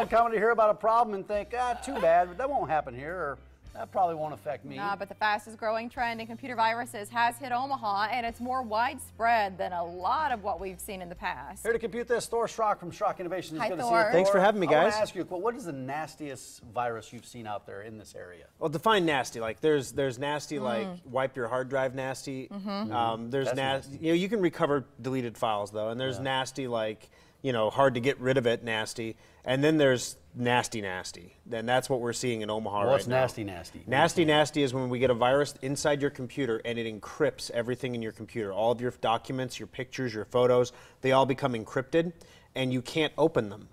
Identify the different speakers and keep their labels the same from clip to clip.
Speaker 1: Coming to hear about a problem and think, too bad, but that won't happen here, or that probably won't affect me.
Speaker 2: But the fastest growing trend in computer viruses has hit Omaha, and it's more widespread than a lot of what we've seen in the past.
Speaker 1: Here to compute this, Thor Schrock from Schrock Innovations.
Speaker 2: Hi,
Speaker 1: Good to
Speaker 2: Thor.
Speaker 1: see you.
Speaker 3: Thanks for having me, guys.
Speaker 1: I want to ask you, what is the nastiest virus you've seen out there in this area?
Speaker 3: Well, define nasty. Like there's nasty, like wipe your hard drive nasty. There's nasty. You can recover deleted files though, and there's nasty like hard to get rid of it nasty, and then there's nasty. Then that's what we're seeing in Omaha right now.
Speaker 1: What's nasty?
Speaker 3: Nasty is when we get a virus inside your computer and it encrypts everything in your computer. All of your documents, your pictures, your photos, they all become encrypted, and you can't open them.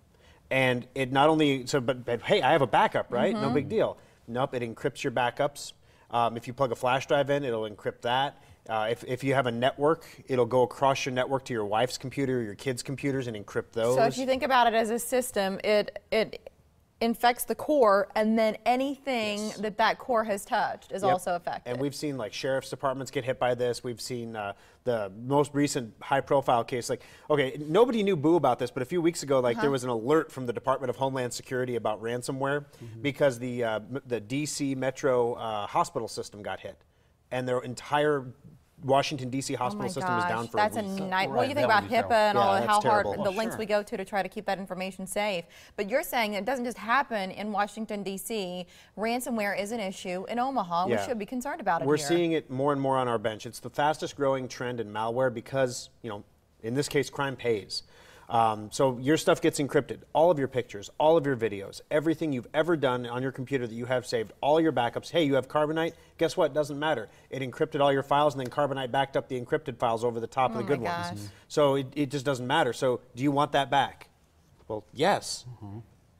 Speaker 3: And it not only but hey, I have a backup, right? No big deal. Nope, it encrypts your backups. If you plug a flash drive in, it'll encrypt that. If you have a network, it'll go across your network to your wife's computer or your kids' computers and encrypt those.
Speaker 2: So if you think about it as a system, it infects the core, and then anything that core has touched is also affected.
Speaker 3: And we've seen like sheriff's departments get hit by this. We've seen the most recent high-profile case. Like, okay, nobody knew boo about this, but a few weeks ago, like there was an alert from the Department of Homeland Security about ransomware because the D.C. Metro hospital system got hit, and their entire Washington, D.C. hospital system was down for a week.
Speaker 2: That's a night. Well, you think about HIPAA and all how hard the links we go to try to keep that information safe. But you're saying it doesn't just happen in Washington, D.C. Ransomware is an issue in Omaha. We should be concerned about it.
Speaker 3: We're seeing it more and more on our bench. It's the fastest growing trend in malware because, in this case, crime pays. So your stuff gets encrypted, all of your pictures, all of your videos, everything you've ever done on your computer that you have saved, all your backups. Hey, you have Carbonite? Guess what? It doesn't matter. It encrypted all your files, and then Carbonite backed up the encrypted files over the top of the good ones. So it just doesn't matter. So do you want that back? Well, yes.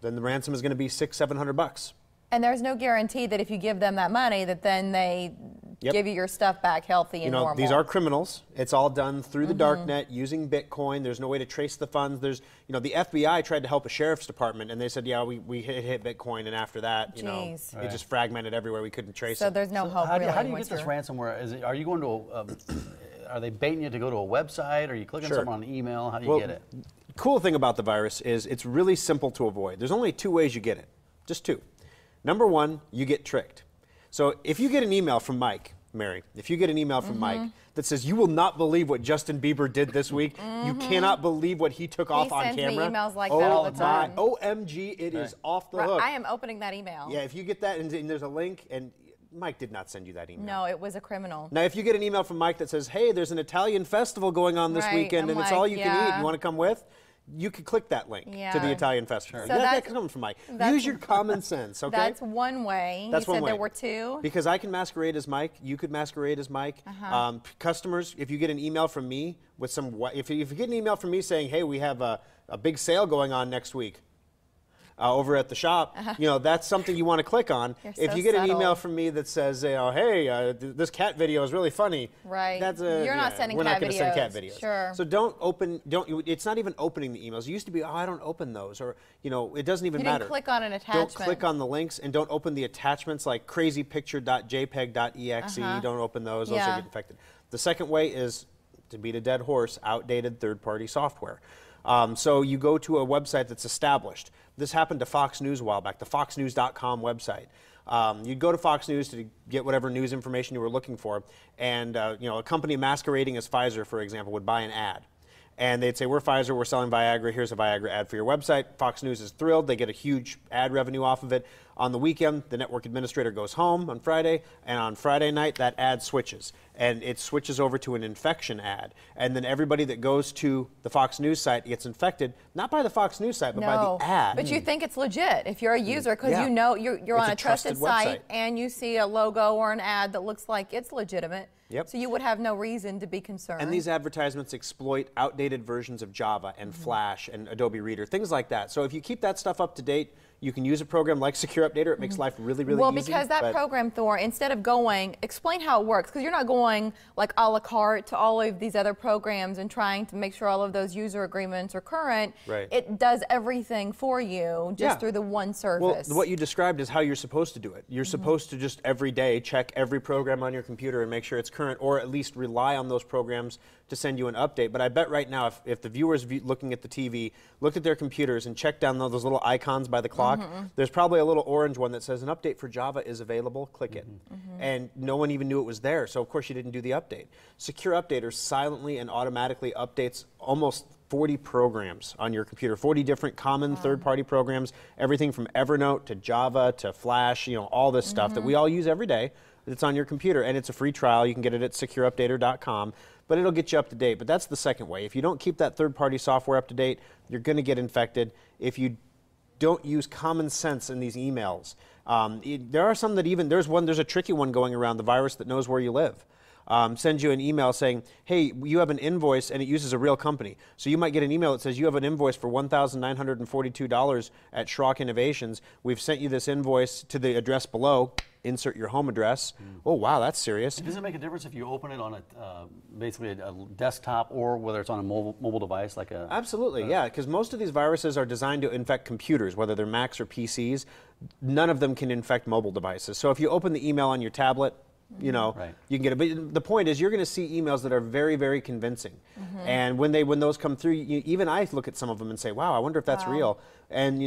Speaker 3: Then the ransom is going to be $600-700.
Speaker 2: And there's no guarantee that if you give them that money, that then they give you your stuff back healthy and normal.
Speaker 3: These are criminals. It's all done through the dark net using Bitcoin. There's no way to trace the funds. There's, the FBI tried to help a sheriff's department, and they said, yeah, we hit Bitcoin, and after that, it just fragmented everywhere. We couldn't trace it.
Speaker 2: So there's no hope.
Speaker 1: How do you get this ransomware? Are you going to? Are they baiting you to go to a website? Are you clicking something on an email? How do you get it?
Speaker 3: Cool thing about the virus is it's really simple to avoid. There's only two ways you get it, just two. Number one, you get tricked. So if you get an email from Mike, Mary, if you get an email from Mike that says, you will not believe what Justin Bieber did this week, you cannot believe what he took off on camera.
Speaker 2: He sends me emails like that all the time.
Speaker 3: OMG, it is off the hook.
Speaker 2: I am opening that email.
Speaker 3: Yeah, if you get that and there's a link, and Mike did not send you that email.
Speaker 2: No, it was a criminal.
Speaker 3: Now, if you get an email from Mike that says, hey, there's an Italian festival going on this weekend, and it's all you can eat, you want to come with? You could click that link to the Italian festival.
Speaker 2: So
Speaker 3: that comes from Mike. Use your common sense, okay?
Speaker 2: That's one way.
Speaker 3: That's one way.
Speaker 2: There were two.
Speaker 3: Because I can masquerade as Mike. You could masquerade as Mike. Customers, if you get an email from me with if you get an email from me saying, hey, we have a big sale going on next week over at the shop, that's something you want to click on. If you get an email from me that says, hey, this cat video is really funny, that's
Speaker 2: you're not sending
Speaker 3: we're
Speaker 2: cat
Speaker 3: not going to send cat
Speaker 2: videos.
Speaker 3: videos.
Speaker 2: Sure.
Speaker 3: So it's not even opening the emails. It used to be, I don't open those, or it doesn't even matter.
Speaker 2: You didn't click on an attachment.
Speaker 3: Don't click on the links, and don't open the attachments like crazypicture.jpg.exe. Don't open those. Those will get infected. The second way is, to beat a dead horse, outdated third-party software. So you go to a website that's established. This happened to Fox News a while back, the foxnews.com website. You'd go to Fox News to get whatever news information you were looking for, and a company masquerading as Pfizer, for example, would buy an ad. And they'd say, we're Pfizer, we're selling Viagra, here's a Viagra ad for your website. Fox News is thrilled, they get a huge ad revenue off of it. On the weekend, the network administrator goes home on Friday, and on Friday night, that ad switches. And it switches over to an infection ad. And then everybody that goes to the Fox News site gets infected, not by the Fox News site, but by the ad.
Speaker 2: But you think it's legit if you're a user, because you're on a trusted site, and you see a logo or an ad that looks like it's legitimate. So you would have no reason to be concerned.
Speaker 3: And these advertisements exploit outdated versions of Java and Flash and Adobe Reader, things like that. So if you keep that stuff up to date, you can use a program like Secure Updater. It makes life really, really easy.
Speaker 2: Well, because that program, Thor, instead of explain how it works, because you're not going like a la carte to all of these other programs and trying to make sure all of those user agreements are current. It does everything for you just through the one service.
Speaker 3: Well, what you described is how you're supposed to do it. You're supposed to just every day check every program on your computer and make sure it's current, or at least rely on those programs to send you an update. But I bet right now, if the viewers looking at the TV looked at their computers and checked down those little icons by the clock, there's probably a little orange one that says an update for Java is available. Click it. And no one even knew it was there, so of course you didn't do the update. Secure Updater silently and automatically updates almost 40 programs on your computer, 40 different common third-party programs, everything from Evernote to Java to Flash, all this stuff that we all use every day. It's on your computer, and it's a free trial. You can get it at secureupdater.com, but it'll get you up to date. But that's the second way. If you don't keep that third-party software up to date, you're going to get infected. If you don't use common sense in these emails, there are some that there's a tricky one going around, the virus that knows where you live. Sends you an email saying, hey, you have an invoice, and it uses a real company. So you might get an email that says you have an invoice for $1,942 at Schrock Innovations. We've sent you this invoice to the address below. Insert your home address. Oh, wow, that's serious.
Speaker 1: Does it make a difference if you open it on basically a desktop or whether it's on a mobile device like a...
Speaker 3: Absolutely, yeah, because most of these viruses are designed to infect computers, whether they're Macs or PCs. None of them can infect mobile devices. So if you open the email on your tablet, you can get it. But the point is, you're going to see emails that are very, very convincing. And when those come through, even I look at some of them and say, wow, I wonder if that's real. And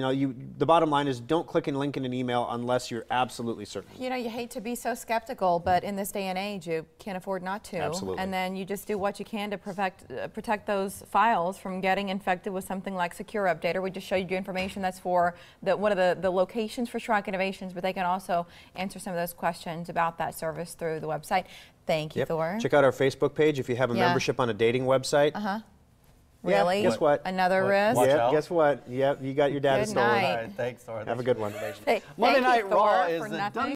Speaker 3: the bottom line is, don't click and link in an email unless you're absolutely certain.
Speaker 2: You hate to be so skeptical, but in this day and age, you can't afford not to.
Speaker 3: Absolutely.
Speaker 2: And then you just do what you can to protect those files from getting infected with something like Secure Updater. We just showed you information that's for one of the locations for Schrock Innovations, but they can also answer some of those questions about that service through the website. Thank you, Thor.
Speaker 3: Check out our Facebook page if you have a membership on a dating website.
Speaker 2: Really?
Speaker 3: Yeah, guess what?
Speaker 2: Another risk?
Speaker 3: Yeah, guess what? Yep, you got your data stolen.
Speaker 2: Good night.
Speaker 1: All right, thanks, Thor.
Speaker 3: Have a good one.
Speaker 1: Monday Night Raw is
Speaker 2: done.